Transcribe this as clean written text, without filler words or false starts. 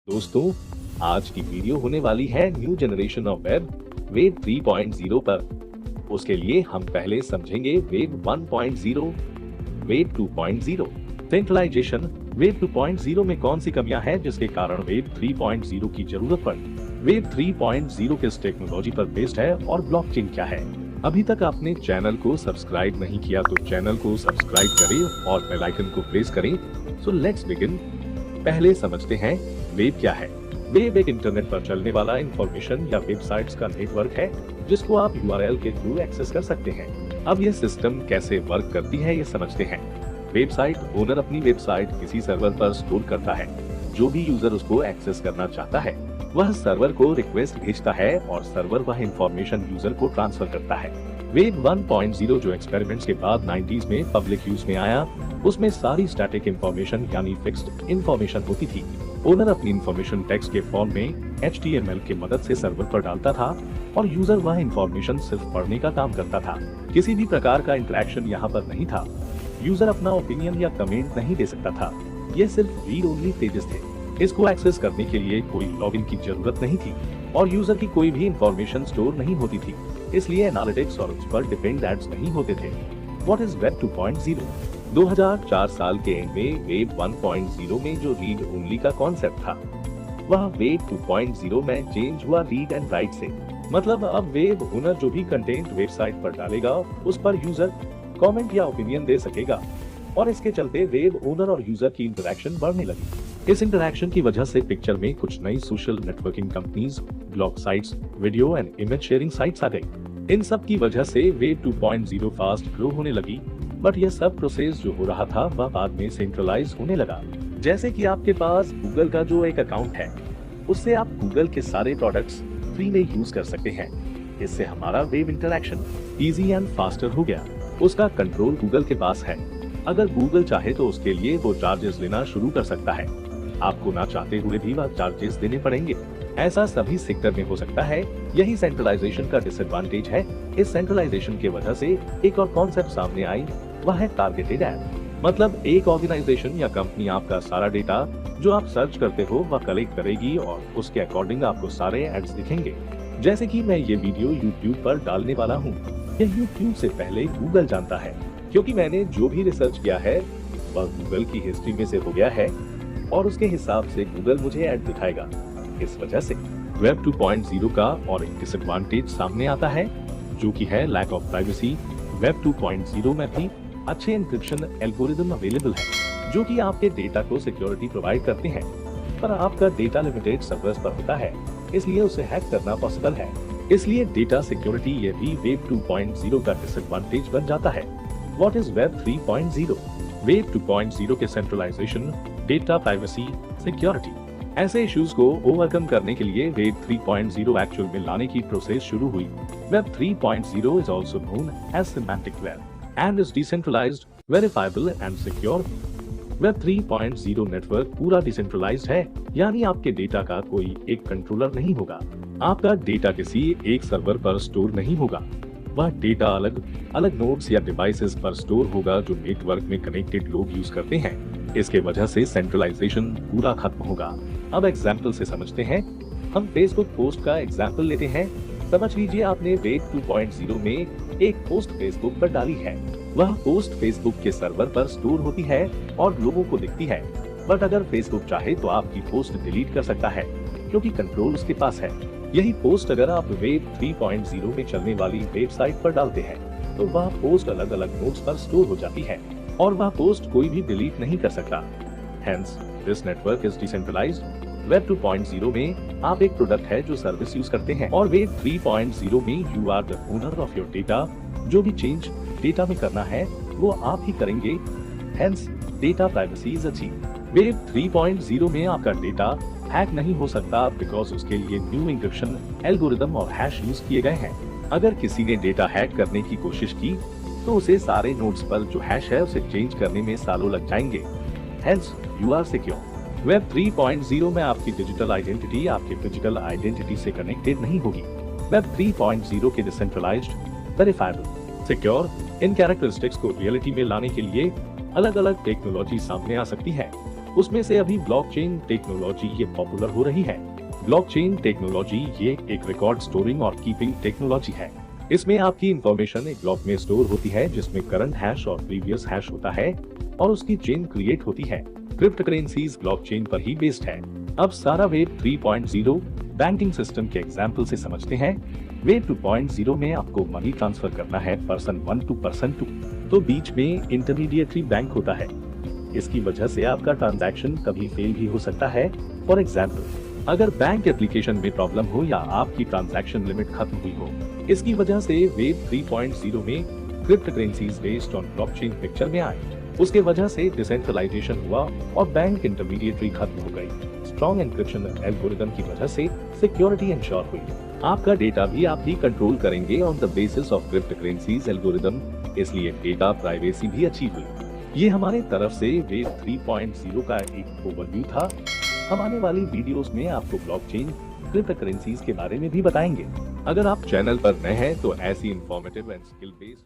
दोस्तों, आज की वीडियो होने वाली है न्यू जनरेशन ऑफ वेब 3.0 पर। उसके लिए हम पहले समझेंगे वेब 1.0, वेब 2.0। सेंट्रलाइजेशन वेब 2.0 में कौन सी कमियां हैं जिसके कारण वेब 3.0 की जरूरत पड़ी। वेब 3.0 किस टेक्नोलॉजी पर बेस्ड है और ब्लॉकचेन क्या है। अभी तक आपने चैनल को सब्सक्राइब नहीं किया तो चैनल को सब्सक्राइब करें और बेल आइकन को प्रेस करें। So let's begin. पहले समझते हैं वेब क्या है। वेब एक इंटरनेट पर चलने वाला इंफॉर्मेशन या वेबसाइट्स का नेटवर्क है जिसको आप URL के थ्रू एक्सेस कर सकते हैं। अब यह सिस्टम कैसे वर्क करती है ये समझते हैं। वेबसाइट ओनर अपनी वेबसाइट किसी सर्वर पर स्टोर करता है। जो भी यूजर उसको एक्सेस करना चाहता है वह सर्वर को रिक्वेस्ट भेजता है और सर्वर वह इंफॉर्मेशन यूजर को ट्रांसफर करता है। वेब 1.0 जो एक्सपेरिमेंट्स के बाद 90s में पब्लिक यूज में आया, उसमें सारी स्टैटिक इंफॉर्मेशन यानी फिक्स्ड इंफॉर्मेशन होती थी। ओनर अपनी इंफॉर्मेशन टेक्स्ट के फॉर्म में HTML की मदद से सर्वर पर डालता था और यूजर वह इंफॉर्मेशन सिर्फ पढ़ने का काम करता था। किसी भी प्रकार का इंटरेक्शन यहाँ पर नहीं था। यूजर अपना ओपिनियन या कमेंट नहीं दे सकता था। ये सिर्फ रीड ओनली पेजेस थे। इसको एक्सेस करने के लिए कोई लॉगिन की जरूरत नहीं थी और यूजर की कोई भी इंफॉर्मेशन स्टोर नहीं होती थी, इसलिए एनालिटिक्स और उस पर डिपेंड एड्स नहीं होते थे। What is web 2.0? 2004 साल के एंड में वेब 1.0 में जो रीड ओनली का कॉन्सेप्ट था वह वेब 2.0 में चेंज हुआ रीड एंड राइट से। मतलब अब वेब ओनर जो भी कंटेंट वेबसाइट पर डालेगा उस पर यूजर कमेंट या ओपिनियन दे सकेगा और इसके चलते वेब ओनर और यूजर की इंटरेक्शन बढ़ने लगी। इस इंटरेक्शन की वजह से पिक्चर में कुछ नई social networking companies, blog sites, video and image sharing sites आ गई। इन सब की वजह से वेब 2.0 फास्ट ग्रो होने लगी। बट यह सब प्रोसेस जो हो रहा था वह बाद में सेंट्रलाइज होने लगा। जैसे कि आपके पास गूगल का जो एक अकाउंट है उससे आप गूगल के सारे प्रोडक्ट्स फ्री में यूज कर सकते हैं। इससे हमारा web interaction easy and faster हो गया। उसका कंट्रोल गूगल के पास है। अगर गूगल चाहे तो उसके लिए वो चार्जेस लेना शुरू कर सकता है। आपको ना चाहते हुए भी वह चार्जेस देने पड़ेंगे। ऐसा सभी सेक्टर में हो सकता है। यही सेंट्रलाइजेशन का डिसएडवांटेज है। इस सेंट्रलाइजेशन की वजह से एक और कॉन्सेप्ट सामने आई, वह है टारगेटेड एड। मतलब एक ऑर्गेनाइजेशन या कंपनी आपका सारा डेटा जो आप सर्च करते हो वह कलेक्ट करेगी और उसके अकॉर्डिंग आपको सारे एड्स दिखेंगे। जैसे कि मैं ये वीडियो YouTube पर डालने वाला हूँ, यह YouTube से पहले गूगल जानता है, क्योंकि मैंने जो भी रिसर्च किया है वह गूगल की हिस्ट्री में से हो गया है और उसके हिसाब से गूगल मुझे ऐड दिखाएगा। इस वजह से वेब 2.0 का और एक डिसएडवांटेज सामने आता है जो कि है लैक ऑफ प्राइवेसी। वेब 2.0 में भी अच्छे एन्क्रिप्शन एल्गोरिदम अवेलेबल है जो कि आपके डेटा को सिक्योरिटी प्रोवाइड करते हैं, पर आपका डेटा लिमिटेड सर्वर्स पर होता है, इसलिए उसे हैक करना पॉसिबल है। इसलिए डेटा सिक्योरिटी ये भी वेब 2.0 का डिसएडवांटेज बन जाता है। What is web 3.0? वेब 2.0 के सेंट्रलाइजेशन, डेटा प्राइवेसी, सिक्योरिटी ऐसे इश्यूज को ओवरकम करने के लिए वेब 3.0 एक्चुअल में लाने की प्रोसेस शुरू हुई। Web 3.0 is also known as semantic web and is decentralized, verifiable and secure. Web 3.0 network पूरा डिसेंट्रलाइज्ड है, यानी आपके डेटा का कोई एक कंट्रोलर नहीं होगा। आपका डेटा किसी एक सर्वर पर स्टोर नहीं होगा। वह डेटा अलग अलग नोड्स या डिवाइसेस पर स्टोर होगा जो नेटवर्क में कनेक्टेड लोग यूज करते हैं। इसके वजह से सेंट्रलाइजेशन पूरा खत्म होगा। अब एग्जाम्पल से समझते हैं। हम फेसबुक पोस्ट का एग्जाम्पल लेते हैं। समझ लीजिए आपने वेब 2.0 में एक पोस्ट फेसबुक पर डाली है। वह पोस्ट फेसबुक के सर्वर पर स्टोर होती है और लोगों को दिखती है। बट अगर फेसबुक चाहे तो आपकी पोस्ट डिलीट कर सकता है क्योंकि कंट्रोल उसके पास है। यही पोस्ट अगर आप वेब 3.0 में चलने वाली वेबसाइट पर डालते हैं तो वह पोस्ट अलग अलग नोड्स पर स्टोर हो जाती है और वह पोस्ट कोई भी डिलीट नहीं कर सकता। Hence, this network is decentralized. Web 2.0 में आप एक प्रोडक्ट है जो सर्विस यूज करते हैं और वेब 3.0 में you are the owner of your data. जो भी चेंज डेटा में करना है वो आप ही करेंगे। Hence, data privacy is achieved. Web 3.0 में आपका डेटा हैक नहीं हो सकता बिकॉज उसके लिए न्यू एन्क्रिप्शन एल्गोरिदम और हैश यूज किए गए हैं। अगर किसी ने डेटा हैक करने की कोशिश की तो उसे सारे नोड्स पर जो हैश है उसे चेंज करने में सालों लग जाएंगे। Hence, you are secure. Web 3.0 में आपकी डिजिटल आइडेंटिटी आपके फिजिकल आइडेंटिटी से कनेक्टेड नहीं होगी। वेब 3.0 के decentralised, verifiable, secure in characteristics को रियलिटी में लाने के लिए अलग अलग टेक्नोलॉजी सामने आ सकती है। उसमें से अभी ब्लॉकचेन टेक्नोलॉजी ये पॉपुलर हो रही है। ब्लॉकचेन टेक्नोलॉजी ये एक रिकॉर्ड स्टोरिंग और कीपिंग टेक्नोलॉजी है। इसमें आपकी इंफॉर्मेशन एक ब्लॉक में स्टोर होती है जिसमें करंट हैश और प्रीवियस हैश होता है और उसकी चेन क्रिएट होती है। क्रिप्टो करेंसीज ब्लॉकचेन पर ही बेस्ड है। अब सारा वेब 3.0 बैंकिंग सिस्टम के एग्जाम्पल से समझते हैं। वेब 2.0 में आपको मनी ट्रांसफर करना है पर्सन 1 टू पर्सन 2, तो बीच में इंटरमीडिएटरी बैंक होता है। इसकी वजह से आपका ट्रांजैक्शन कभी फेल भी हो सकता है। फॉर एग्जाम्पल, अगर बैंक एप्लीकेशन में प्रॉब्लम हो या आपकी ट्रांजैक्शन लिमिट खत्म हुई हो, इसकी वजह से वेब 3.0 में crypto currencies based on blockchain picture में आए। उसके वजह से डिसेंट्रलाइजेशन हुआ और बैंक इंटरमीडिएटरी खत्म हो गई। स्ट्रॉन्ग एन्क्रिप्शन एल्गोरिदम की वजह से सिक्योरिटी इंश्योर हुई। आपका डेटा भी आप ही कंट्रोल करेंगे on the basis of crypto currencies algorithm, इसलिए डेटा प्राइवेसी भी अच्छी हुई। ये हमारे तरफ से वेब 3.0 का एक ओवरव्यू था। हम आने वाली वीडियोस में आपको ब्लॉकचेन, क्रिप्टो करेंसीज के बारे में भी बताएंगे। अगर आप चैनल पर नए हैं तो ऐसी इंफॉर्मेटिव एंड स्किल बेस्ड